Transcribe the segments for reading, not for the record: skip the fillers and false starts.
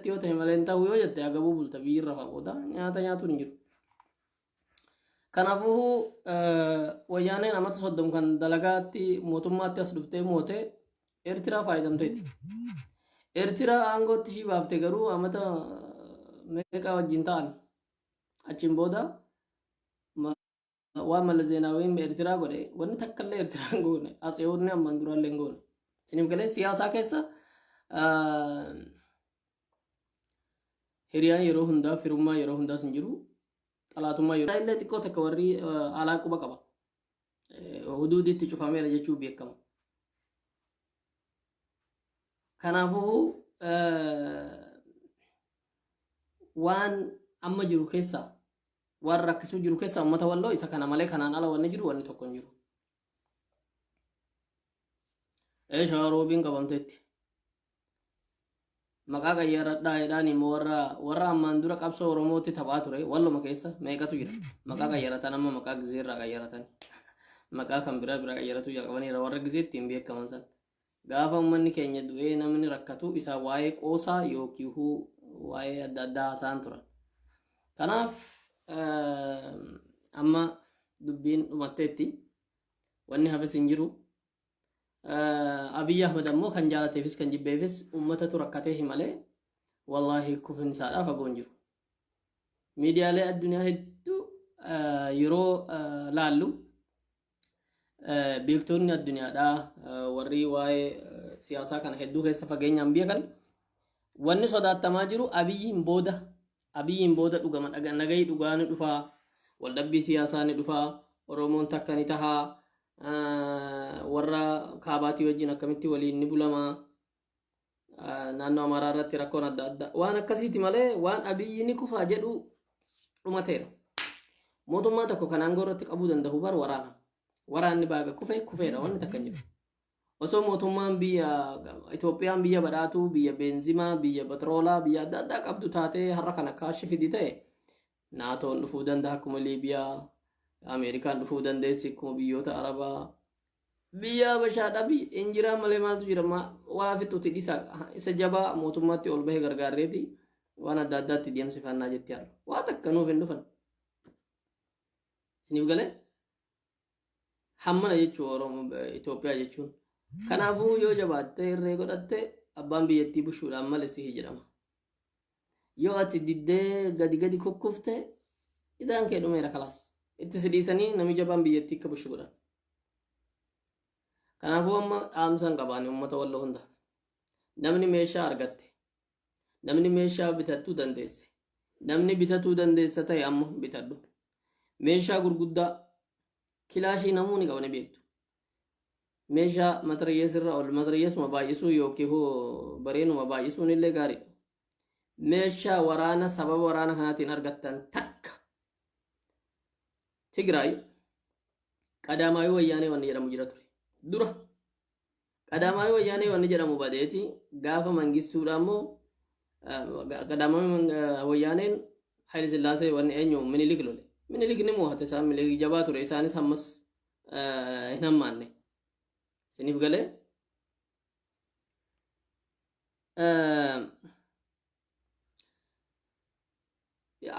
yoo ta'e malee hin ta'u yoo jette agabuu bulta biirra faqooda nyaata nyaatuun hin jiru. Kanaafuu wayyaaneen amata 30 kan dalagaatti mootummaatti as dhuftee mootee Eertiraa faayidamteetti. Eertiraa aangootti ishii baafte garuu amata meeqa wajjin ta'an achiin booda waan Mallas Zeenaawiin Eertiraa godhe wanni takka illee Eertiraa hin goone as yoonni ammaan duraallee hin goone. Isiniif galee siyaasaa keessa hiriyaan yeroo hundaa firummaa yeroo hundaas hin jiru. Xalaatummaa yeroo illee xiqqoo takka warri alaa quba qaba. Huduuditti cufameera jechuu beekama. Kanaafuu waan amma jiru keessaa waan rakkisuu jiru keessaa uummata walloo isa kana malee kanaan ala wanni jiru wanni tokko hin jiru. Shawaroobiin qabamteetti. Maqaa qayyaaradhaa jedhaan immoo warra ammaan dura qabsoo Oromootti taphaa ture walluma keessa meeqatu jira. Maqaa qayyaaratan amma maqaa gizeerraa qayyaaratan. Maqaa kan biraa qayyaaratu jalqabaniira warra gizeetti hin beekaman san. Gaafa uummanni keenya du'ee namni rakkatu isa waa'ee qoosaa yookiin waa'ee adda addaa haasa'an turan. Kanaaf amma dubbiin dhumatteetti wanni hafes hin jiru. Abiy Ahmed ammoo kan jaalateefis kan jibbeefis uummatatu rakkatee himalee wallaahi kufin isaadhaa fagoo hin jiru. Miidiyaalee addunyaa hedduu yeroo laallu beektoonni addunyaadhaa warri waa'ee siyaasaa kana hedduu keessa fageenyaan beekan wanni sodaatamaa jiru abiyyiin booda dhugama nagayii dhugaa ni dhufaa waldhabbii siyaasaa ni dhufaa Oromoon takka ni tahaa warra kaabaatii wajjin akkamitti waliin ni bulamaa naannoo Amaaraa irratti rakkoon adda addaa waan akkasiiti malee waan abiyyi ni kufaa jedhu dhumateera. Mootummaa tokko kan aangoo irratti qabuu danda'u bar waraana. Waraanni baaga kufeera wanni takka jiru. Osoo mootummaan biyya Itoophiyaan biyya badhaatuu biyya beenzimaa biyya petroolaa biyya adda addaa qabdu taatee har'a kana kaashi fidi ta'e naatoon dhufuu danda'a akkuma Liibiyaa Amerikaan dhufuu dandeessi akkuma biyyoota Arabaa biyya Habashaadhaa injiraa malee maaltu jira waa fixuuti isa jabaa mootummaatti ol bahee gargaarreeti waan adda addaatti deemsifannaa jetti har'a waa takka nuuf hin dhufan. Isiniif galee hammana jechuun Itoophiyaa jechuun kanaafuu yoo jabaattee irree godhatte abbaan biyyattii bushuudhaan malee si jedhama. Yoo ati diddee gadi kukkufte idaan kee dhumeera kalaas. Itti sidhiisanii namni jabaan biyyattii akka bushu godhan. Kanaafuu amma dhaamsan qabaani uummata walloo hundaaf. Namni meeshaa argatte. Namni meeshaa bitatuu dandeesse. Namni bitatuu dandeessa ta'e amma bitadhu. Meeshaa gurguddaa kilaashii namoonni qaban beektu. Meeshaa matariyyeesirra ol matariyyeesuma baay'isuu yookiin bareenuma baay'isuun illee gaariidha. Meeshaa waraana sababa waraana kanaatiin argattan takka. Tigraay qadaamaayii wayyaanee wanni jedhamu jira ture. Dura qadaamaayii wayyaanee wanni jedhamu badeeti gaafa mangistuudha ammoo qadaamaayii wayyaaneen Haayile Sillaasee wanni eenyu Minilik lole. Minilik ni mo'ate isaan Minilik jabaa ture isaanis ammas hin hammaanne. Isiniif galee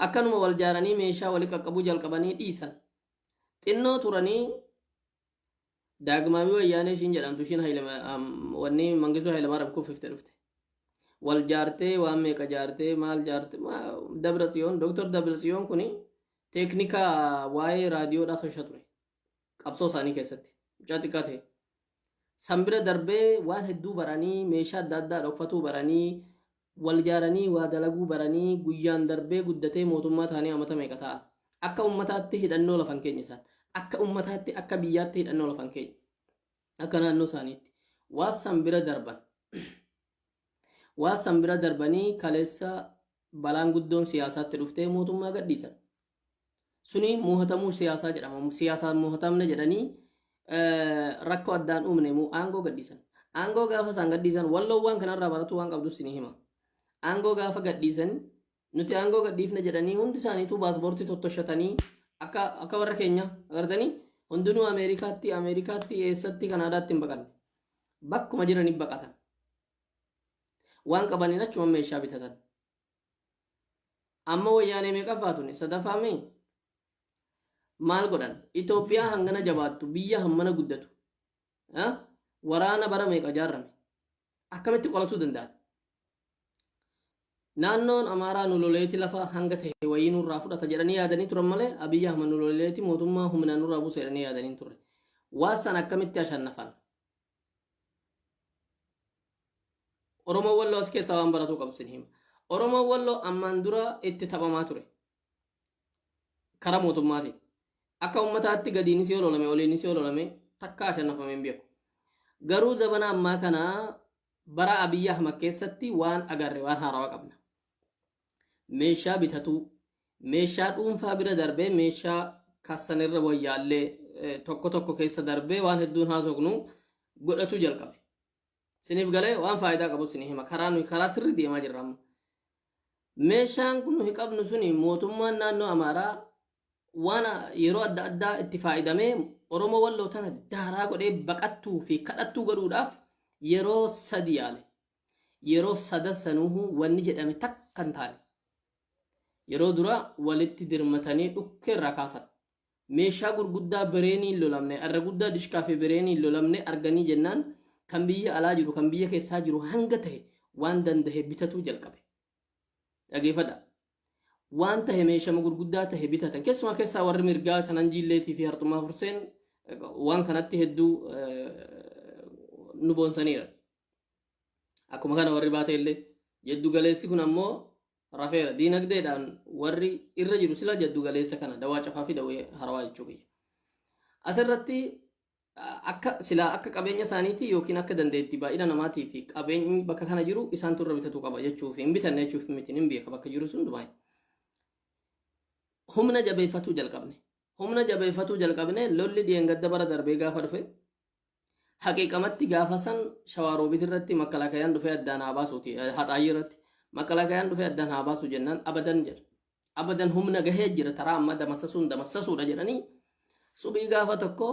akkanuma wal jaaranii meeshaa walii qaqqabuu jalqabanii dhiisan. Xinnoo turanii daagmaawii wayyaanee ishiin jedhamtu ishiin wanni mangisuu Hayilamaariyaam kuffifte dhufte. Wal jaartee waan meeqa jaartee maal jaarte Dabratsiyoon Dr. Dabratsiyoon kuni teeknikaa waa'ee raadiyoodhaa tolcha ture. Qabsoo isaanii keessatti mucaa xiqqaa ta'e. Sanbira darbee waan hedduu baranii meeshaa adda addaa dhokfatuu baranii wal jaaranii waa dalaguu baranii guyyaan darbee guddatee mootummaa ta'anii amata meeqa ta'a. Akka ummataatti hidhannoo lafan keenya isaan. Akka ummataatti akka biyyaatti hidhannoo lafan keenya. Akka naannoo isaaniitti. Waan sanbira darban. Waan sanbira darbanii kaleessa balaan guddoon siyaasaatti dhuftee mootummaa gadhiisan. Suni mohatamuu siyaasaa jedhama. Siyaasaan mohatamne jedhanii rakkoo addaan uumne aangoo gadhiisan. Aangoo gaafa isaan gadhiisan walloowwan kanarraa baratu waan qabdu isin hima. Aangoo gaafa gadhiisan nuti aangoo gadhiifne jedhanii hundi isaaniitu paaspoortii tottoshatanii akka warra keenya agartanii hundinuu Ameerikaatti eessatti Kanaadaatti hin baqanne. Bakkuma jiranii baqatan. Waan qabaniin achuma meeshaa bitatan. amma wayyaanee meeqa faatuni sadafaame maal godhan Itoophiyaa hangana jabaattu biyya hammana guddatu waraana bara meeqa jaarrame akkamitti qolachuu danda'a naannoon amaaraa nu loleeti lafa hanga ta'e wayii nurraa fudhata jedhanii yaadanii turan malee Abiyyi Ahmad nu loleeti mootummaa humnaan nurraa buusa jedhanii yaadanii turre waan san akkamitti ashannafan Oromoo Walloo as keessa waan baratu qabu sin hima Oromoo Walloo ammaan dura itti taphamaa ture karaa mootummaatiin akka ummataatti gadiinis yoo lolame oliinis yoo lolame takka ashannafamee hin beeku garuu zabana ammaa kana bara Abiyyi Ahmad keessatti waan agarre waan haarawaa qabna meeshaa bitatu meeshaa dhuunfaa bira darbee meeshaa kassanirra wayyaallee tokko tokko keessa darbee waan hedduun haasofnu godhatu jalqabe siniif galee waan faayidaa qabu sinii hima karaa sirri deemaa jirra amma meeshaan kun nuyi qabnu suni mootummaan naannoo Amaaraa waan yeroo adda addaa itti faayidamee Oromoo Walloo tana daaraa godhee baqattuu fi kadhattuu godhuudhaaf yeroo sadi yaale yeroo sadanuu wanni jedhame takka hin taane yeroo dura walitti dirmatanii dhukkee irraa kaasan meeshaa gurguddaa bireeniin lolamne arra guddaa dishkaa fi bireeniin lolamne arganii jennaan kan biyya alaa jiru kan biyya keessaa jiru hanga ta'e waan dandahe bitatuu jalqabe dhageeffadha waan tahe meeshaa gurguddaa tahe bitatan keessumaa keessaa warri mirgaa sanan jilleetii fi hartumaa furseen waan kanatti hedduu nu boonsaniira akkuma kana warri baate illee jiddu galeessi kun ammoo rafeera diinagdeedhaan warri irra jiru sila jiddu galeessa kana dawaa cafaa fi dawee harawaa jechuu kiyya asirratti akka sila akka qabeenya isaaniitii yookiin akka dandeetti baay'ina namaatii fi qabeenyi bakka kana jiru isaan turre bitatu qaba jechuuf hin bitanne jechuuf miti hin beeka bakka jiru sun dubaay humna jabeeffatuu jalqabne lolli dheengadda bara darbee gaafa dhufe haqiiqamatti gaafa san shawaaroobiit irratti makkalakayaan dhufe addaan haa baasuuti haxaayii irratti makkalakayaan dhufe addaan haa baasu jennaan abadan jedha abadan humna gahee jira taraa amma damassasuudha jedhanii subii gaafa tokko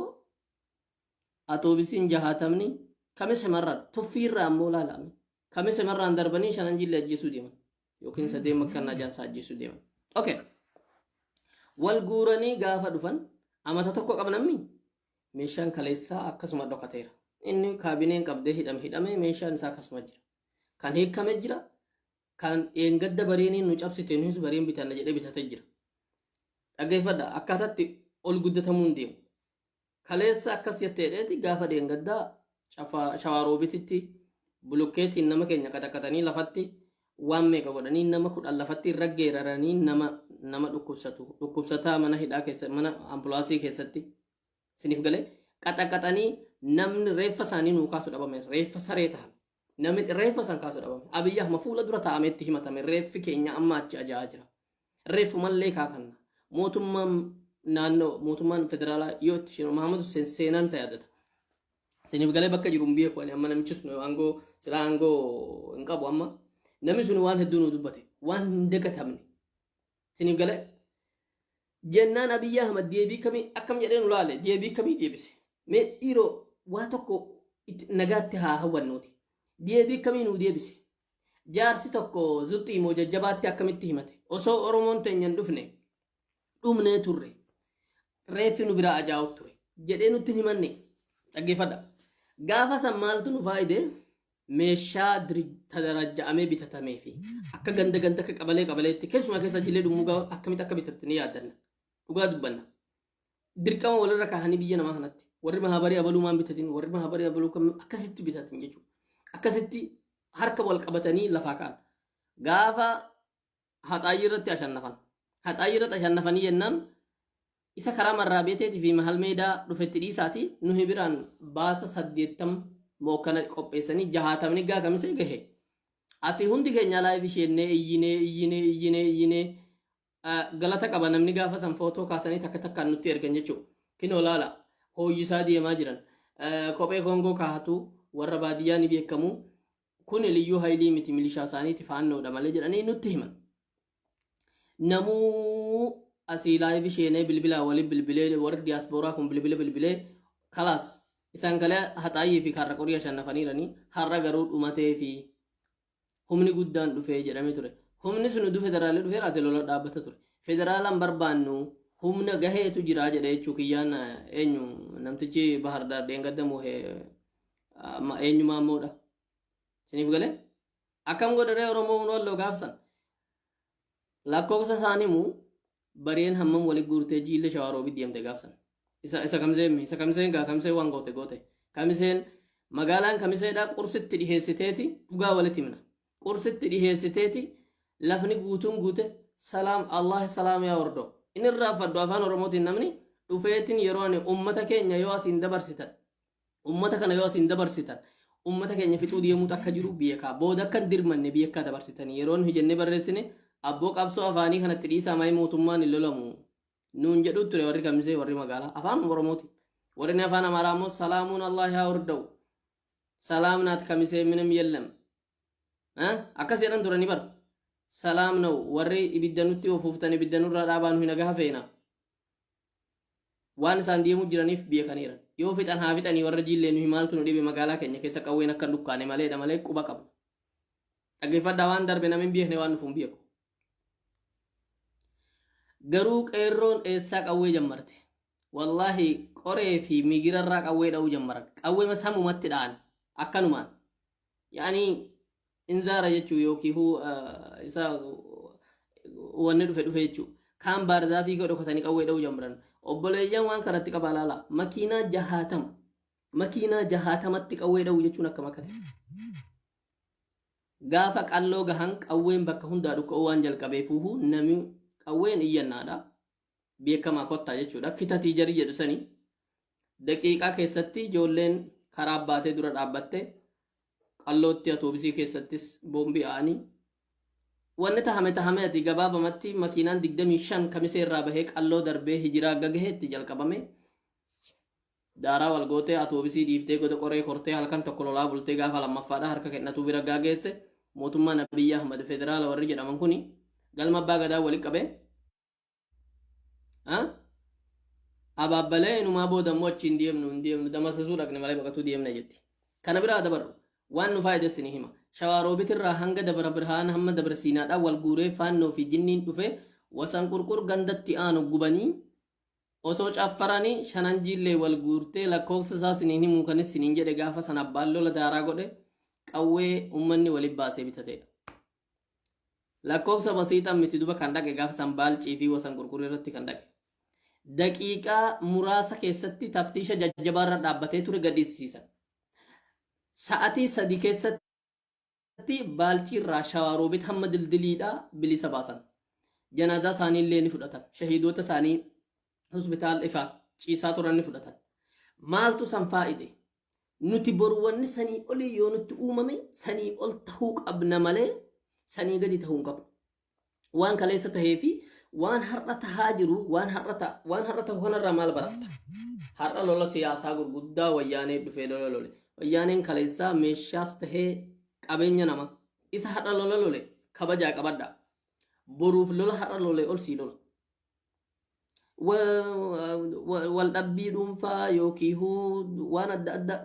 atoobisiin 60 kamisa marraan tuffiirraa ammoo laalame kamisa marraan darbanii shanan jillee ajjeesuu deeman yookiin sadeen makkanaa jaansaa ajjeesuu deeman okay wal guuranii gaafa dhufan amata tokko qabnammi meeshaan kaleessaa akkasuma dhokateera inni kaabineen qabdee hidhame meeshaan isaa akkasuma jira kan hiikame jira kan eengadda bareeniin nu cabsite nus bareen bitanna jedhee bitatee jira dhageeffadha akkaataatti ol guddatamuun deemu kaleessa akkas jetteedheeti gaafa dheengaddaa shawaaroobiititti bulukkeetiin nama keenya qaxaqatanii lafatti waan meeqa godhanii nama 10 lafatti raggeeraranii nama dhukkubsataa mana hidhaa keessa mana ambulaansii keessatti siniif galee qaxaqatanii namni reeffa isaanii nuu kaasu dhabame reeffa saree ta'an namni reeffa san kaasu dhabame Abiyyi Ahmad fuula dura taa'ametti himatame reeffi keenya amma achi ajaa jira reeffu mallee kaafanna mootummaan naannoo mootummaan federaalaa yoo itti shiroo Mahamad Hussein seenaan isa yaadata siniif galee bakka jiru mbiye ko amma namichi sun aangoo sila aangoo hin qabu amma namni sun waan hedduu nu dubbate waan hin dagatamne siniif galee jennaan Abiyyi Ahmad deebii kamii akkam jedhee nu laale deebii kamii deebise mee dhiiroo waa tokko nagaatti haa hawwannooti deebii kamii nu deebise jaarsi tokko zuxxii moo jajjabaatti akkamitti himate osoo Oromoon teenyan dhufne dhumnee turre reeffi nu biraa ajaa'u ture jedhee nutti himanne dhaggeeffadha gaafa san maaltu nu faayide meeshaa tadarajja'amee bitatamee fi akka ganda akka qabaleetti keessumaa keessa jillee dhumuugaa akkamitti akka bitatte ni yaadanna dhugaa dubbanna dirqama walirra kaahanii biyya namaa kanatti warri mahabarii abaluu maan bitatin warri mahabarii abaluu kam akkasitti bitatin jechuudha akkasitti harka wal qabatanii lafaa kaan gaafa haxaayii irratti ashannafanii jennaan isa karaa marraa beeteetii fi mahal meedaa dhufetti dhiisaati nuhi biraan baasa 80 mookkana qopheessanii 60 gaagamisa gahe asii hundi keenya laayif isheenee iyyinee galata qaba namni gaafa san footoo kaasanii takkaan nutti ergan jechuudha kinoo laala hooyisaa deemaa jiran kophee kongoo kaahatu warra baadiyyaa ni beekamu kun liyyuu haayilii miti milishaa isaaniiti faannoodha malee jedhanii nutti himan namuu asii laayif isheenee bilbilaa waliin bilbilee warri diyaasbooraa kun bilbilee kalaas isaan galee haxaayii fi karra qorii ashannafaniiranii har'a garuu dhumatee fi humni guddaan dhufee jedhamee ture humni sun udu federaalii dhufee raate lola dhaabbata ture. Federaalaan barbaannu humna gaheetu jira jedha jechuu kiyyaan eenyu namtichi bahar daar deengaddamu eenyu maammoodha. Isiniif galee akkam godhadhee Oromoon walloo gaafsan lakkoofsa isaaniimu bareen hammam wali guurtee jiille shawaroobii deemte gaafsan. Isa kamiseen gaa kamisee waan goote kamiseen magaalaan kamiseedhaa qursitti dhiheessiteeti dhugaa walitti himna. Qursitti dhiheessiteeti lafni guutuun guute salaam Allah salaam yaa hordoo. Inni irraa faddu afaan Oromootiin namni dhufeetiin yeroo ani ummata keenya yoo asiin dabarsitan ummata kana yoo asiin dabarsitan ummata keenya fixuu deemuu akka jiru beekaa booda akka dirmanne beekaa dabarsitanii yeroo nu jennee barreessine abboo qabsoo afaanii kanatti dhiisaa maayii mootummaan hin lolamu nuun jedhu ture warri kamisee warri magaalaa afaan Oromootiin warri afaan Amaaraa immoo salaamuun Allah yaa hordoo salaam naat kamisee minam yellam akkas jedhan turani bar salaam nau warri ibiddanutti ofuuftan ibiddanurraa dhaabaan hin agaha feena waan isaan deemu jiraniif beekaniira yoo fixan haa fixanii warra jiillee nu himaaltu nu dhibe magaalaa keenya keessa qawween akka dukkaane maleedha malee quba qabu dhaggeeffadhaa waan darbe namni beekne waan nufuun beeku garuu qeerroon eessaa qawwee jammarte wallaahi qoree fi migirarraa qawwee dha'uu jammaran qawwee samumatti dha'an akkanumaan yaanii inzaara jechuu yookiin isa wanni dhufe jechuu kaan baarzaafii godhokatanii qawwee dha'uu jammaran obboleeyyan waan kanatti qaba laala makiinaa jahaatamatti qawwee dha'uu jechuun akka makate gaafa qalloo gahan qawween bakka hundaa dhukka'uu waan jalqabeefuuhu nami qawween iyyannaadha beekamaa kottaa jechuudha kitatii jarii jedhu sanii daqiiqaa keessatti ijoolleen karaa baatee dura dhaabbatte qallootti atoobisii keessattis boombii aanii wanni tahame ati gabaabamatti makiinaan 25 kamisee irraa bahee qalloo darbee hijiraa gagaheetti jalqabame daaraa walgootee atoobisii dhiiftee goda qoree kortee halkan tokko lolaa bultee gaafa lammaffaadha harka kennatuu bira gaageesse mootummaan Abiyyi Ahmad federaala warri jedhaman kuni galma abbaa gadaa walitti qabee abaabbalee inumaa boodammoo achi hin deemnu damasasuu dhaqne malee baqatuu deemna jetti kana biraa dabarru waan nu faayidessini hima shawaaroobitirraa hanga dabra birhaan hamma dabra siinaadhaa wal guuree faannoo fi jinniin dhufe wasan qurqur gandatti aanu gubanii osoo caaffaranii shanan jiillee wal guurtee lakkoofsa isaa siniin himuu kanis siniin jedhe gaafa sana abbaan lola daaraa godhe qawwee ummanni waliin baasee bitateedha. Lakkoofsa basiixaan miti duba kan dhaqe gaafa san baalcii fi wasan qurqur irratti kan dhaqe. Daqiiqaa muraasa keessatti taftiisha jajjabaarra dhaabbatee ture gadhiisisan. Sa'atii 3 keessatti baalcii irraa shawaroobit hamma dildiliidhaa bilisa baasan. Janaazaa isaanii illee ni fudhatan. Shahiidoota isaanii hospitaal ifaa ciisaa turan ni fudhatan. Maaltu san faa'ide? Nuti boruwanni sanii olii yoo nutti uumame sanii ol tahuu qabna malee sanii gadi tahuu hin qabu. Waan kaleessa tahee fi waan har'a tahaa jiru waan har'a tahu kanarraa maal baratta? Har'a lola siyaasaa gurguddaa wayyaanee dhufee lola lole. Wayyaaneen kaleessaa meeshaas tahee qabeenya nama. Isa har'a lola lole kabajaa qabadha. Boruuf lola har'a lole ol sii lola. Wal dhabbii dhuunfaa yookiin waan adda addaa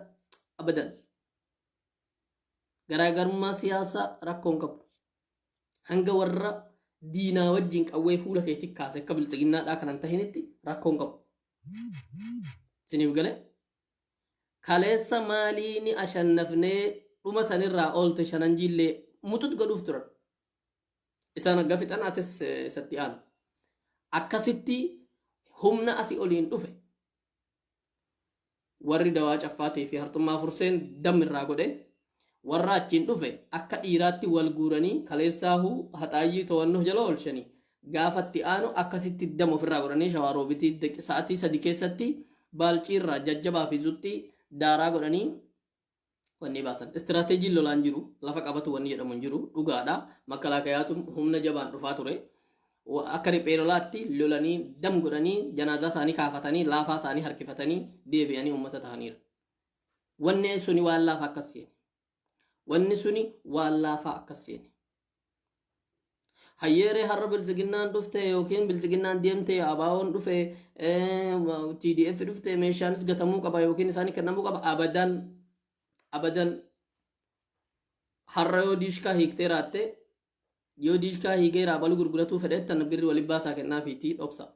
abadan. Garaagarummaa siyaasaa rakkoon qabu. Hanga warra diinaa wajjin qawwee fuula keetti kaase akka bilchiginnaadhaa kanan tahinitti rakkoon qabu. Siniif galee kaleessa maalii ni ashannafnee dhuma sanirraa oolte shanan jiillee mutut godhuuf turan. Isaan akka fixan atis isatti aanu. Akkasitti humna asii oliin dhufe warri dawaa caffaatee fi hartummaa furseen damirraa godhe warra achiin dhufe akka dhiiraatti wal guuranii kaleessaahu haxaayyii to'annoo jala oolchanii gaafatti aanu akkasitti dama ofirraa godhanii shawaaroobitii sa'atii 3 keessatti baalciirraa jajjabaa fi zutti daaraa godhanii wanni baasan. Istiraateejiin lolaan jiru lafa qabatu wanni jedhamu hin jiru dhugaadha. Makkalaakayaatu humna jabaan dhufaa ture. Akka riphee lolaatti lolanii dam godhanii janaazaa isaanii kaafatanii laafaa isaanii harkifatanii deebi'anii uummata ta'aniiru. Wanni suni waan laafaa akkas seene. Wanni suni waan laafaa akkas seene. Hayyeeree har'a bilchiginnaan dhufte yookiin bilchiginnaan deemte abaawoon dhufe TDF dhufte meeshaanis gatamuu qaba yookiin isaanii kennamuu qaba abadan har'a yoo diishkaa hiiktee raatte yoo diishkaa hiikee raabalu gurguratuu fedhettan birri waliin baasaa kennaa fiitii dhoksa.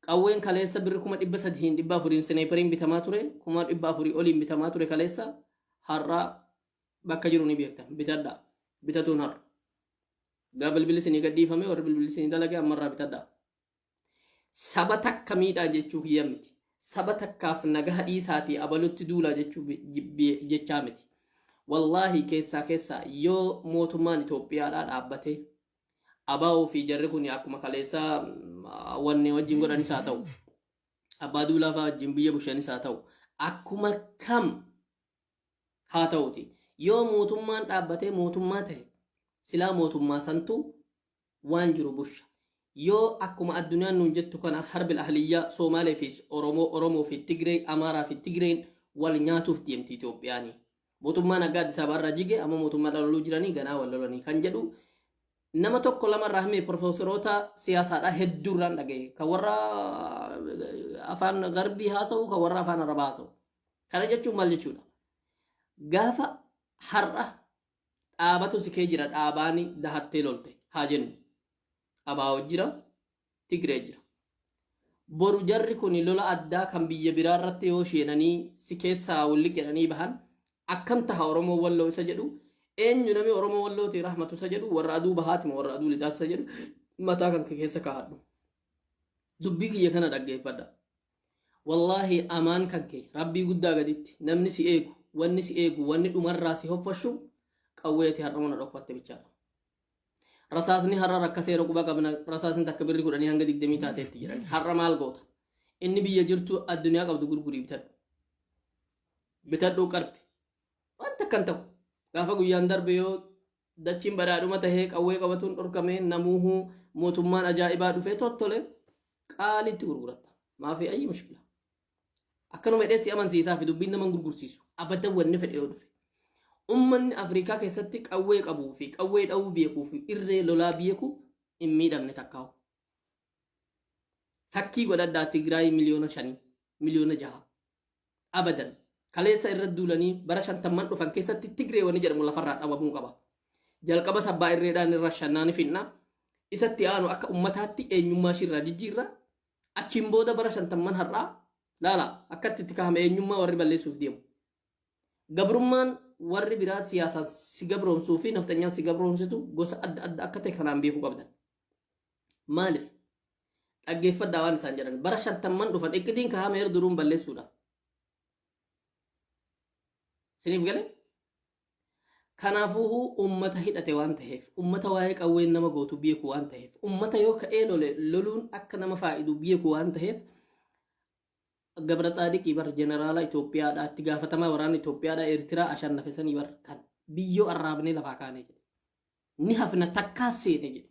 Qawween kaleessa birri 300,400 sineeperiin bitamaa ture 400,000 oliin bitamaa ture kaleessa har'aa bakka jiru ni beektan bitadhaa bitatuun har'a. Gaa bilbilli isinii gadhiifame warri bilbilli isinii dalage ammarraa bitadhaa. Saba takka miidhaa jechuu kiyya miti. Saba takkaaf nagaa dhiisaatii abalutti duulaa jechuu jechaa miti. Wallaahi keessaa yoo mootummaan Itoophiyaadhaa dhaabbatee abaa'uu fi jarri kun akkuma kaleessaa wanne wajjin godhanis haa ta'u abbaa duulaa fa'aa wajjin biyya bushanis haa ta'u akkuma kam haa ta'uti yoo mootummaan dhaabbatee mootummaa ta'e silaa mootummaa santu waan jiru busha. Yoo akkuma addunyaan nuun jettu kana harbil ahliyyaa Somaalee fi Oromoo fi Tigree Amaaraa fi Tigreen wal nyaatuuf deemti Itoophiyaanii. Mootummaan akka Addis Ababaa irraa jige amma mootummaa dhaloluu jiranii ganaa wal lolanii kan jedhu nama tokko lama irraa himee profeesoroota siyaasaadhaa hedduurraan dhagaye kan warra afaan garbii haasa'u kan warra afaan arabaa haasa'u. Kana jechuun maal jechuudha? Gaafa har'a dhaabatu si kee jira dhaabaani dahattee lolte haa jennu. Abaa'oo jira Tigree jira. Boru jarri kun lola addaa kan biyya biraa irratti yoo sheenanii si keessaa wulli jedhanii bahan akkam taha Oromoo walloo isa jedhu eenyu namni Oromoo wallooti rahmatu isa jedhu warra aduu bahaati moo warra aduu lixaati isa jedhu mataa kan keessa kaa'adhu. Dubbii kiyya kana dhaggeeffadha. Wallaahi amaan kan kee rabbii guddaa gaditti namni si eegu wanni dhumarraa si hoffashu qawweeti har'a mana dhokfatte bichaadha. Rasaasni har'a rakka seera quba qabna rasaasni takka birri 10 hanga 20 taateetti jedhani har'a maal goota inni biyya jirtu addunyaa qabdu gurgurii bitadhu qarbi wanta kan ta'u gaafa guyyaan darbe yoo dachiin badhaadhuma tahee qawwee qabatuun dhorkamee namuuhuu mootummaan ajaa'ibaa dhufee tottole qaalitti gurguratta maafi ayyi mushkila akkanuma dheessi amansiisaa fi dubbiin naman gurgursiisu abadan wanni fedhe yoo dhufe ummanni Afrikaa keessatti qawwee qabuu fi qawwee dha'uu beekuu fi irree lolaa beeku hin miidhamne takkaawu. Fakkii godhadhaa Tigraay miliyoona 5 miliyoona 6 abadan kaleessa irra duulanii bara 50 dhufan keessatti Tigree wani jedhamu lafarraa dhabamuu qaba. Jalqaba sabbaa irreedhaan irra shannaani finna isatti aanu akka ummataatti eenyummaa shirraa jijjiirra achiin booda bara 50 har'aa laala akkatti itti kaahame eenyummaa warri balleessuuf deemu. Gabrummaan warri biraa siyaasaan si gabroomsuu fi nafxanyaan si gabroomsitu gosa adda adda akka ta'e kanaan beekuu qabdan. Maaliif? Dhaggeeffadhaa waan isaan jedhan bara 50 dhufan eegdiin kaahame yeroo duruun balleessuudha. Siniif galee? Kanaafuu ummata hidhate waan ta'eef ummata waa'ee qawween nama gootu beeku waan ta'eef ummata yoo ka'ee loluun akka nama faayidu beeku waan ta'eef Gabra Tsaadiqii bar jeneraala Itoophiyaadhaa itti gaafatamaa waraana Itoophiyaadhaa Eertiraa ashannafesanii bar kan biyyoo arraabnee lafaa kaanee jedhe. Ni hafna takkaas seene jedhe.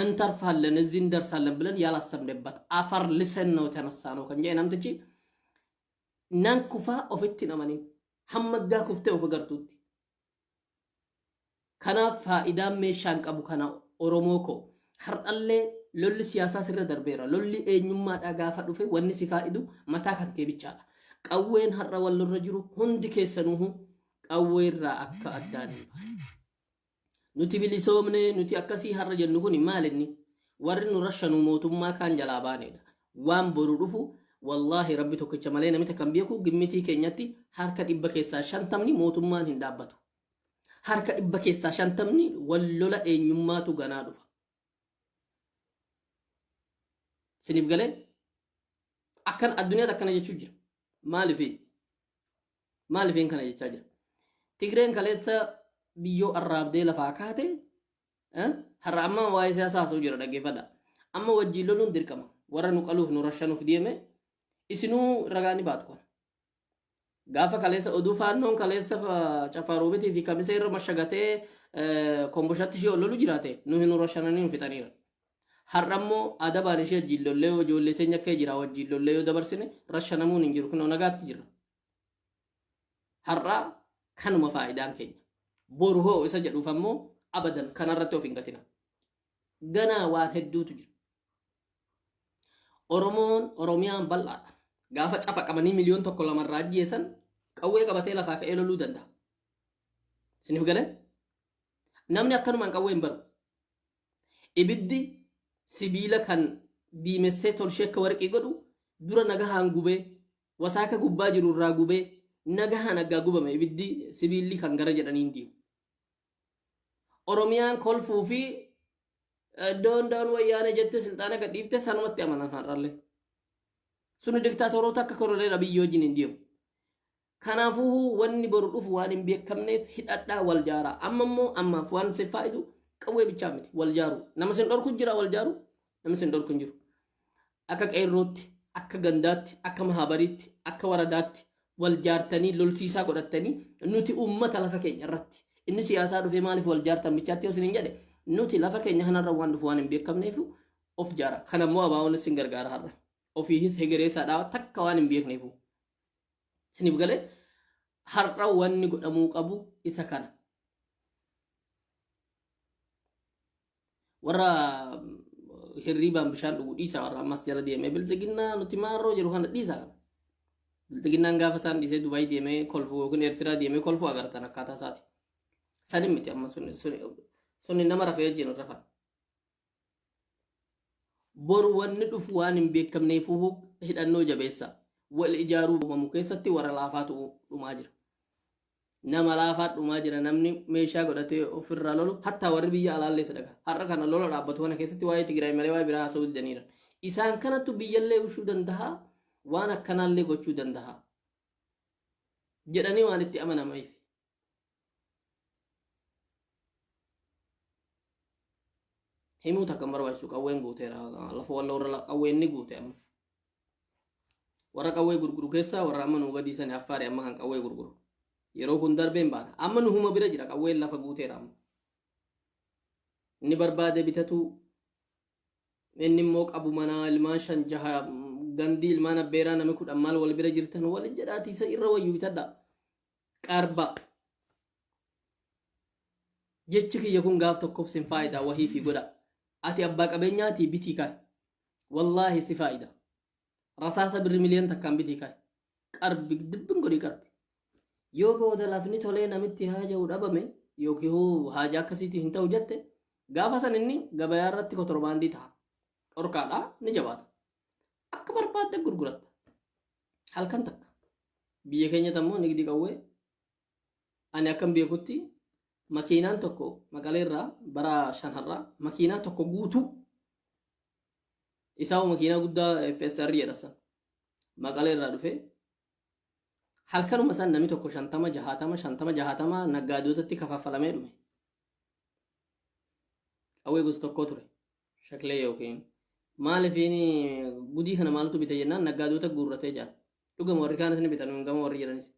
Antarfaallen እዚህን ደርሳለን ብለን ያላሰብንበት አፈር ልሰን ነው ተነሳ ነው ከንጀ namtichi nan kufa ofitti namanii hamma kuftee of agartuutti. Kanaaf faayidaan meeshaan qabu kana Oromoo koo har'allee lolli siyaasaa sirra darbeera lolli eenyummaadhaa gaafa dhufe wanni si faayidu mataa kan kee bichaadha. Qawween har'a wallorra jiru hundi keessanuhu qawweerraa akka addaan hin baane. Nuti bilisoomne nuti akkasii har'a jennu kun maalinni warri nu rashanu mootummaa kaan jalaa baanedha. Waan boru dhufu wallaahi rabbi tokkicha malee namni takkan beeku gimmitii keenyatti harka 100 keessaa 50 mootummaan hin dhaabbatu. Harka 100 keessaa 50 wallola eenyummaatu ganaa dhufa. Siniif galee akkan addunyaa akkana jechuu jira. Maaliifin kana jechaa jira. Tigreen kaleessa biyyoo arraabdee lafaa kaate har'a amma waa'ee siyaasaa haasa'u jira dhaggeeffadha. Amma wajjin loluun dirqama. Warra nu qaluuf nu rashanuuf deeme isinuu ragaani baatu kana. Gaafa kaleessa oduu faannoon kaleessa Cafaaroobitii fi Kamisee irra mashagatee komboshatti ishee lolu jiraate nu hin rashananii nu fixaniira. Har'a immoo adabaan ishee wajjin lollee ijoollee teenya akka jira wajjin lollee yoo dabarsine rashanamuun hin jiru kunoo nagaatti jirra. Har'a kanuma faayidaan keenya. Boru hoo isa jedhuuf ammoo abadan kanarratti of hin gatina. Ganaa waan hedduutu jira. Oromiyaan bal'aadha. Gaafa cafa qabanii miliyoon 1-2 ajjeesan qawwee qabatee lafaa ka'ee loluu danda'a. sinif gale namni akkanumaan qawwee hin baru ibiddi sibiila kan diimessee tolshee akka warqii godhu dura nagahaan gubee wasaaka gubbaa jiru irraa gubee nagahaan aggaa gubame ibiddi sibiilli kan gara jedhaniin diimu oromiyaan kolfuu fi doon wayyaane jette silxaana gadhiifte sanumatti amanan har'allee suni diktaatoroota akka koroleera biyya wajjin hin deemu kanaafuu wanni boru dhufu waan hin beekamneef hidhadhaa wal jaaraa amma immoo ammaaf waan si faayidu qawwee bichaa miti wal jaaru nama sin dhorku jira wal jaaru nama sin dhorku hin jiru akka qeerrootti akka gandaatti akka mahabariitti akka waradaatti wal jaartanii lolsiisaa godhattanii nuti ummata lafa keenya irratti inni siyaasaa dhufee maaliif wal jaartan bichaatti yoo sin hin jedhe nuti lafa keenya kanarra waan dhufu waan hin beekamneef of jaara kanammoo abaa'oon sin gargaara har'a ofiihis hegereessaadhaa takka waan hin beekneefu sinif galee har'a wanni godhamuu qabu isa kana warra hirriibaan bishaan dhuguu dhiisa warra ammas jala deemee bilchiginnaa nuti maarroo jiru kana dhiisa bilchiginnaan gaafa isaan dhiisee Dubaay deemee kolfuu yookiin Eertiraa deemee kolfuu agartan akkaataa isaati sanin miti amma sunni nama rafee wajjin rafan boru wanni dhufu waan hin beekamneefuu hidhannoo jabeessa wal ijaaruu uumamu keessatti warra laafaatu dhumaa jira nama laafaa dhumaa jira namni meeshaa godhatee ofirraa lolu hatta warri biyya alaallee sadaqa har'a kana lola dhaabbatu kana keessatti waa'ee Tigraay malee waa'ee biraa haasa'uu didaniira isaan kanattu biyyallee bushuu danda'a waan akkanaallee gochuu danda'a jedhanii waan itti amanameef himuu takka barbaachisu qawween guuteera lafa walla warra qawween ni guute amma warra qawwee gurguru keessaa warra amma nu gadiisan affaari amma kan qawwee gurguru yeroo kun darbeen baana amma nu huma bira jira qawween lafa guuteera amma inni barbaade bitatu inni immoo qabu manaa ilmaan 5-6 gandii ilmaan abbeeraa namni 10 maal wal bira jirtan wal jedhaati isa irra wayyu bitadha qarba jechi kiyya kun gaaf tokkoof sin faayidaa wahii fi godha ati abbaa qabeenyaati bitii kaay wallaahi si faayida rasaasa birri miliyoon takkaan bitii kaay qarbi dibbin godhii qarbi yoo booda lafni tolee namitti haaja'u dhabame yookiin haajaa akkasiitii hin ta'u jette gaafa san inni gabayaa irratti kotorbaandii ta'a dhorkaadhaa ni jabaata akka barbaadde gurguratta halkan takka biyya keenya tammoo nigdi qawwee ani akkam beekutti makiinaan tokko maqaleerraa bara 5 makiinaa tokko guutuu isaa makiinaa guddaa FSR jedhasan maqaleerraa dhufe halkanuma san namni tokko 50-60 naggaadotatti kafaffalamee dhume qawwee gosa tokko ture shaklee yookiin maalifiin gudii kana maaltu bite jennaan naggaadota guurratee jira dhugama warri kaanis ni bitan gama warri jiranis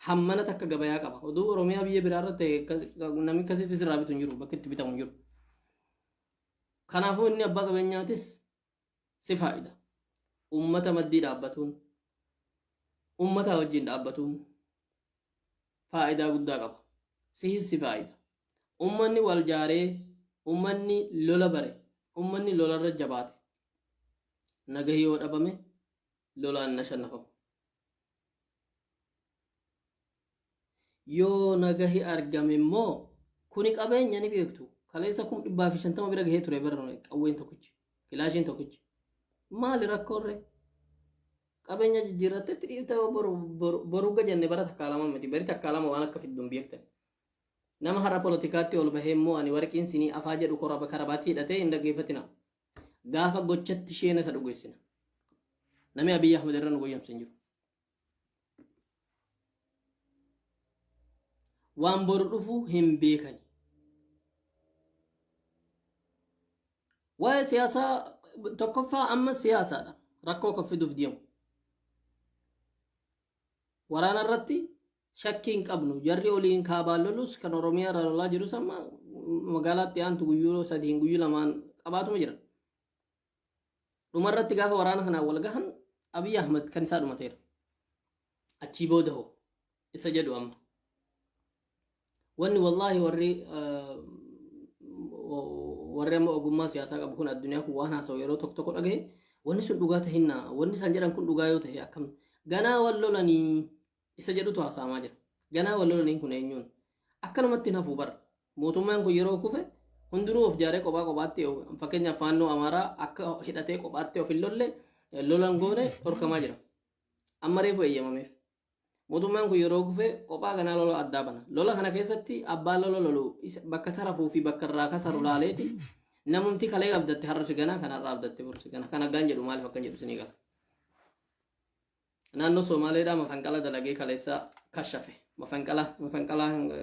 hammana takka gabayaa qaba oduu oromiyaa biyya biraarratti namni akkasitti sirraa bitu hin jiru bakka itti bitamu hin jiru kanaafuu inni abbaa qabeenyaatis si faayida ummata maddii dhaabbatuun ummata wajjin dhaabbatuun faayidaa guddaa qaba sihis si faayida ummanni wal jaaree ummanni lola bare ummanni lolarra jabaate nagahi yoo dhabame lolaan nashannafamu yoo nagahi argame immoo kuni qabeenya ni beektu kaleessa 150 bira gahee ture bara qawween tokkichi kilaashiin tokkichi maali rakkoorre qabeenya jijjiirratte xixiifte boru gajanne bara takkaalama miti bari takkaalama waan akka fidduun beektan nama hara politikaatti ol bahee immoo ani warqiin sinii afaa jedhu koraba karabaatii hidhatee hin dhaggeeffatina gaafa gochatti isheen isa dhugeessina namni Abiy Ahmed irra nu goyyamsan jiru waan boru dhufu hin beekani waa'ee siyaasaa tokkoffaa amma siyaasaadha rakkoo kan fiduuf deemu waraana irratti shakki hin qabnu jarri oliin kaabaan lolus kan oromiyaa irraa lolaa jirus amma magaalaatti aantu guyyuu 3 guyyuu 2 qabaatuma jira dhumarratti gaafa waraana kanaan wal gahan Abiy Ahmed kan isaa dhumateera achii booda hoo isa jedhu amma wanni wallaahi warri amma ogummaa siyaasaa qabu kun addunyaa kun waan haasa'u yeroo tokko tokko dhagahe wanni sun dhugaa tahinna wanni isaan jedhan kun dhugaa yoo tahe akkam ganaa wal lolanii isa jedhutu haasa'amaa jira ganaa wal lolanii kun eenyuun akkanumatti nafu bar mootummaan kun yeroo kufe hundinuu of jaaree kophaa kophaatti fakkeenyaaf faannoo amaaraa akka hidhatee kophaatti of hin lolle lolan goone dhorkamaa jira amma reefu eeyyamameef mootummaan kun yeroo kufe kophaa kanaa lola addaa bana lola kana keessatti abbaan lola lolu bakka tarafuu fi bakka irraa kasaru laaleeti namumti kalee abdatte har'a siganaa kanarraa abdatte bor sigana kan aggaan jedhu maaliif akkan jedhu sinii gafa naannoo Somaaleedhaa mafanqala dalagee kaleessa kashafe mafanqala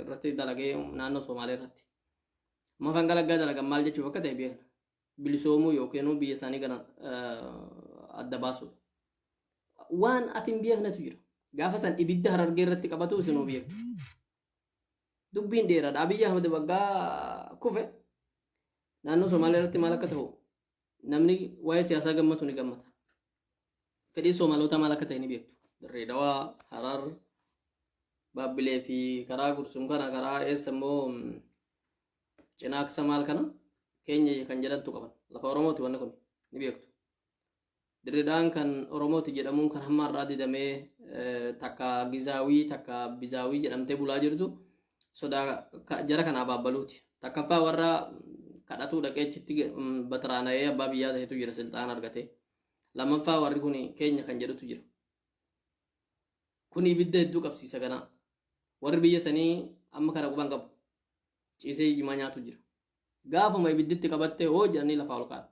irratti dalagee naannoo Somaalee irratti mafanqala gaa dalagan maal jechuuf akka ta'e beekna bilisoomuu yookiin biyya isaanii kana adda baasuudha waan atiin beeknatu jira gaafa san ibidda Harargee irratti qabatu isinuu beektu dubbiin dheeraadha Abiyyi Ahmed waggaa kufe naannoo Somaalee irratti maal akka ta'u namni waa'ee siyaasaa gammatu ni gammata fedhii Soomaalota maal akka ta'e ni beektu Dirree Dhawaa Harar Baabbilee fi karaa Gursum kana karaa eessa immoo Cinaaksa maal kana keenya kan jedhantu qaban lafa Oromooti wanni kun ni beektu Dirree Dhawaan kan Oromooti jedhamuun kan hamma irraa didamee takka Gizaawii takka Bizaawii jedhamtee bulaa jirtu sodaa jara kanaa baabbaluuti takkaffaa warra kadhatuu dhaqeechitti bataraana'ee abbaa biyyaa ta'etu jira silxaan argatee lammaffaa warri kun keenya kan jedhutu jira kun ibidda hedduu qabsiisa ganaa warri biyya sanii amma kana quban qabu ciisee jimaa nyaatu jira gaafuma ibidditti qabattee hoo jedhanii lafaa ol kaa'an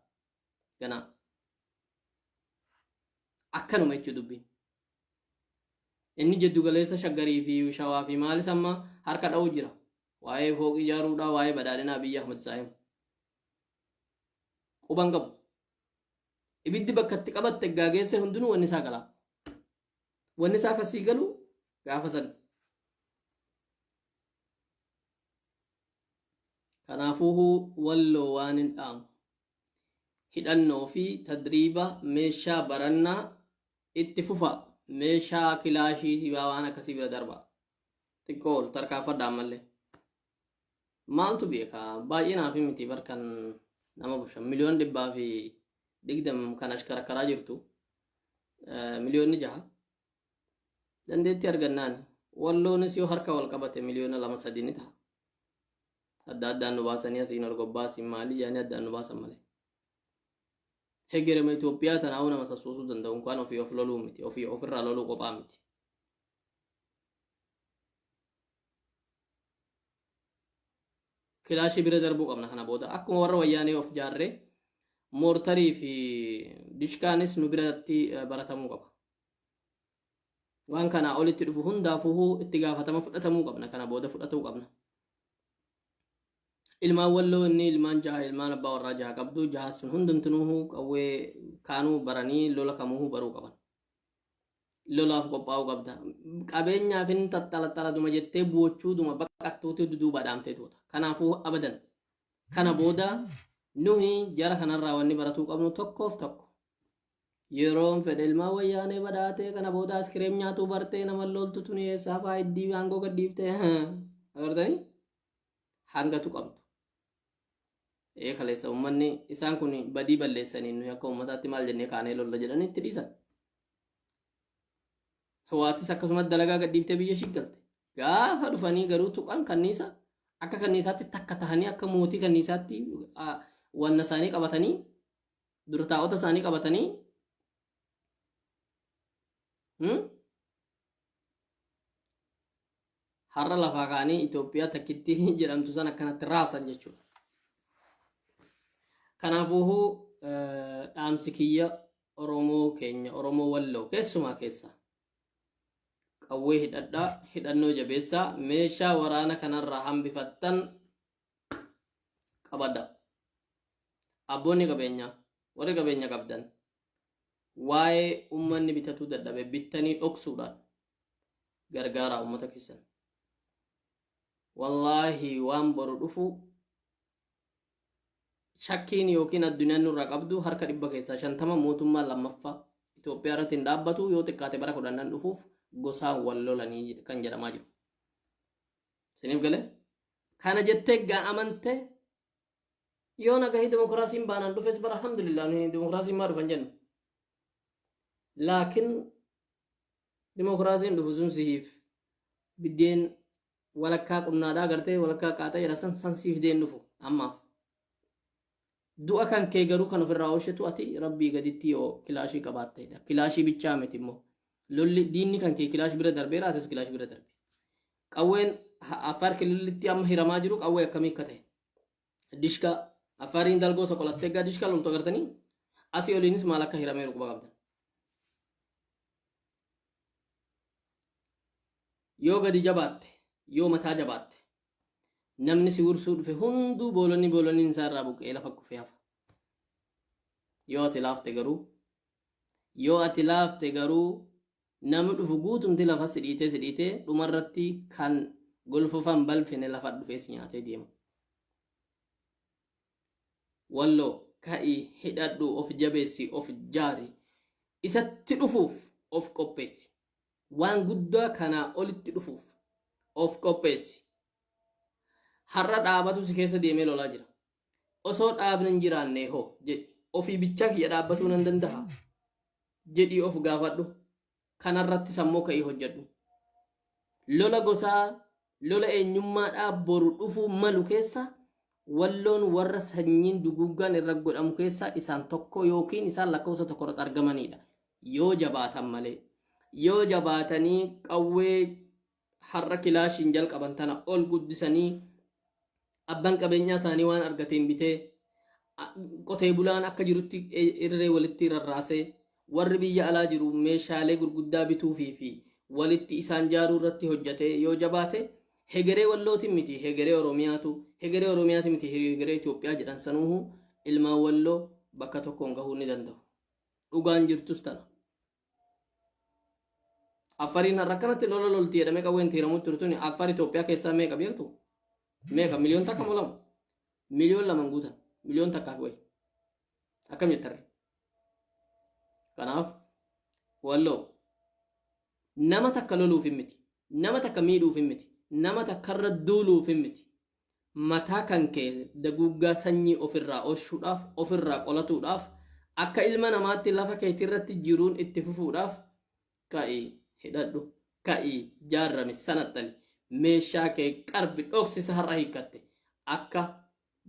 ganaa akkanuma jechuu dubbiin inni jiddu galeessa shaggarii fi shawaa fi maalis amma harka dha'uu jira waa'ee fooqii ijaaruudhaa waa'ee badhaadhinaa Abiyyi Ahmed Saayim quban qabu ibiddi bakka itti qabatte gaageesse hundinuu wanni isaa galaa wanni isaa kasii galu gaafa san kanaafuu walloo waan hin dhaamu hidhannoo fi tadriiba meeshaa barannaa itti fufa meeshaa kilaashii waan akkasii bira darba xiqqool tarkaanfadhaa ammallee maaltu beekaa baay'inaa fi miti barkan nama bushan miliyoon 120 kan ashkaraa jirtu miliyoonni 6 dandeetti argannaan walloonis yoo harka wal qabate miliyoona 2-3 ni ta'a adda addaan nu baasanii asiin orgobbaa asiin maalii jaanii addaan nu baasan malee hegerema Itoophiyaa tanaa'uu nama sassuusuu danda'u kan ofii of loluu miti ofii ofirraa loluu qophaa miti kilaashii bira darbuu qabna kana booda akkuma warra wayyaanee of jaarree moortarii fi dishkaanis nu biratti baratamuu qaba waan kana olitti dhufu hundaafuu itti gaafatama fudhatamuu qabna kana booda fudhatuu qabna ilmaan walloo inni ilmaan jaha ilmaan abbaa warraa jaha qabdu jaha sun hundumtuu qawwee kaanuu baranii lola kamuu baruu qaban lolaaf qophaa'uu qabda qabeenyaaf hin tattalatala jettee buuchuu duma baqattuuti duduuba dhaamtee tuuta kanaafuu abadan kana booda nuhi jara kanarraa wanni baratuu qabnu tokkoof tokko yeroon fedhe ilmaan wayyaanee badhaatee kana booda askireem nyaatuu bartee nama loltu tuni eessaa faayiddii aangoo gadhiiftee agartanii hangatu qabdu kaleessa ummanni isaan kun badii balleessanii nuyi akka ummataatti maal jennee kaanee lolla jedhanii itti dhiisan hawaatis akkasuma dalagaa gadhiiftee biyya shiggalte gaafa dhufanii garuu tuqan kanniisa akka kanniisaatti takka tahanii akka mootii kanniisaatti wanna isaanii qabatanii dura taa'ota isaanii qabatanii har'a lafaa kaanii Itoophiyaa takkitti jedhamtu san akkanatti raasan jechuudha. Kanaafuu dhaamsi kiyya Oromoo keenya Oromoo Walloo keessumaa keessa qawwee hidhadhaa hidhannoo jabeessaa meeshaa waraana kanarraa hambifattan qabadha. Abboonni qabeenyaa warri qabeenya qabdan waa'ee ummanni bitatuu dadhabe bittanii dhoksuudhaan gargaaraa ummata keessan. Wallaahi waan boru dhufu shakkiin yookiin addunyaan nurraa qabdu harka 100 keessaa 50 mootummaa lammaffaa Itoophiyaa irratti hin dhaabbatu yoo xiqqaate bara 10 dhufuuf gosaan wal lolanii kan jedhamaa jiru. Siniif galee kana jettee amante yoo nagahii demokraasiin baanaan dhufes bara alhamdulillah nuyi demokraasiin maa dhufan jennu. Laakiin demokraasiin dhufu sun sihiif biddeen walakkaa qunnaadhaa gartee walakkaa qaaxaa jedha san siif deen dhufu ammaaf. Du'a kan kee garuu kan ofirraa oolchetu ati rabbii gaditti yoo kilaashii qabaattedha. Kilaashii bichaa miti immoo. Lolli diinni kan kee kilaash bira darbeera atis kilaash bira darbe. Qawween affaar kilillitti amma hiramaa jiru qawwee akkamii akka ta'e. Dishka affaariin dalgoo soqolattee egaa dishka loltu agartanii asii oliinis maal akka hiramee rukuba qabdan. Yoo gadi jabaatte yoo mataa jabaatte namni si wursuu dhufe hunduu boolonni isaa irraa buqqee lafa kufee hafa. Yoo ati laafte garuu namni dhufu guutumti lafa sidhiitee dhumarratti kan golfofan balfine lafa dhufee si nyaatee deema. Walloo ka'ii hidhadhu of jabeessi of jaari isatti dhufuuf of qopheessi. Waan guddaa kanaa olitti dhufuuf of qopheessi. Har'a dhaabatu si keessa deemee lolaa jira. Osoo dhaabni hin jiraanne hoo jedhi ofii bichaa kiyya dhaabbatuu nan danda'a jedhii of gaafadhu. Kanarratti sammuu ka'ii hojjedhu. Lola gosaa lola eenyummaadhaa boru dhufuu malu keessa walloon warra sanyiin duguuggaan irra godhamu keessa isaan tokko yookiin isaan lakkoofsa tokko irratti argamanidha. Yoo jabaatan malee. Yoo jabaatanii qawwee har'a kilaashiin jalqaban tana ol guddisanii abbaan qabeenyaa isaanii waan argateen bitee qotee bulaan akka jirutti irree walitti rarraasee warri biyya alaa jiru meeshaalee gurguddaa bituu fi walitti isaan jaaruu irratti hojjatee yoo jabaate hegeree wallootiin miti hegeree oromiyaati miti hegeree Itoophiyaa jedhan sanuuhu ilmaan walloo bakka tokkoon gahuu ni danda'u. Dhugaan jirtus tana. Affariin har'a kanatti lola lolti jedhamee qawween tiiramutti turtuun affar Itoophiyaa keessaa meeqa beektu? Meeqa miliyoon takka moo lama? Miliyoon laman guutan miliyoon takkaaf wayi. Akkam jettarre? Kanaaf walloo nama takka loluuf hin miti. Nama takka miidhuuf hin miti. Nama takka irra duuluuf hin miti. Mataa kan kee daguuggaa sanyii ofirraa oolchuudhaaf ofirraa qolatuudhaaf akka ilma namaatti lafa keetii irratti jiruun itti fufuudhaaf ka'ii hidhadhu ka'ii jaarrame sanaxxali meeshaa kee qarbi dhoksisa har'a hiikkatte akka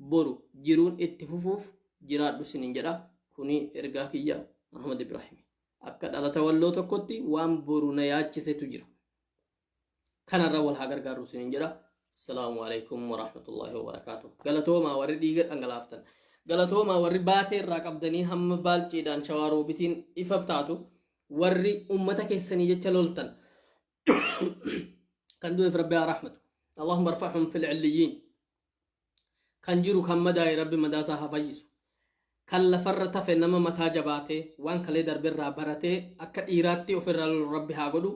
boru jiruun itti fufuuf jiraadhu sinin jedha. Kuni ergaa kiyya Ahmad Ibrahim akka dhalata walloo tokkotti waan boru na yaachisetu jira. Kanarra wal haa gargaarru sinin jedha. Assalamu alaikum warahmatullahi wabarakatuh. Galatoomaa warri dhiiga dhangalaaftan. Galatoomaa warri baatee irraa qabdanii hamma baalciidhaan shawaaroo bitiin ifa taatu. Warri ummata keessanii jecha loltan. Kan du'eef rabbi haa rahmatu. Allahumma arfa'hum fil cilliyiin. Kan jiru kan madaa'e rabbi madaasaa haa fayyisu. Kan lafarra tafe nama mataa jabaatee waan kalee darbirraa baratee akka dhiiraatti ofirraa lolu rabbi haa godhu.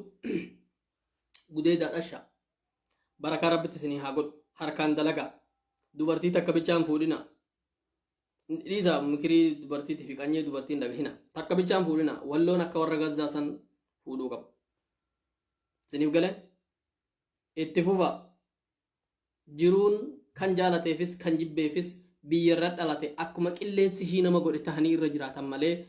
Gudeedaa dhasha. Barakaa rabbitti isinii haa godhu. Harkaan dalagaa. Dubartii takka bichaan fuudhina. Dhiisa mikirii dubartiitii fi qanyee dubartiin dhagahina. Takka bichaan fuudhina. Walloon akka warra gazzaa san fuudhuu qaba. Isiniif galee itti fufa. Jiruun kan jaalateefis kan jibbeefis biyyarra dhalate akkuma qilleensi ishii nama godhe tahanii irra jiraatan malee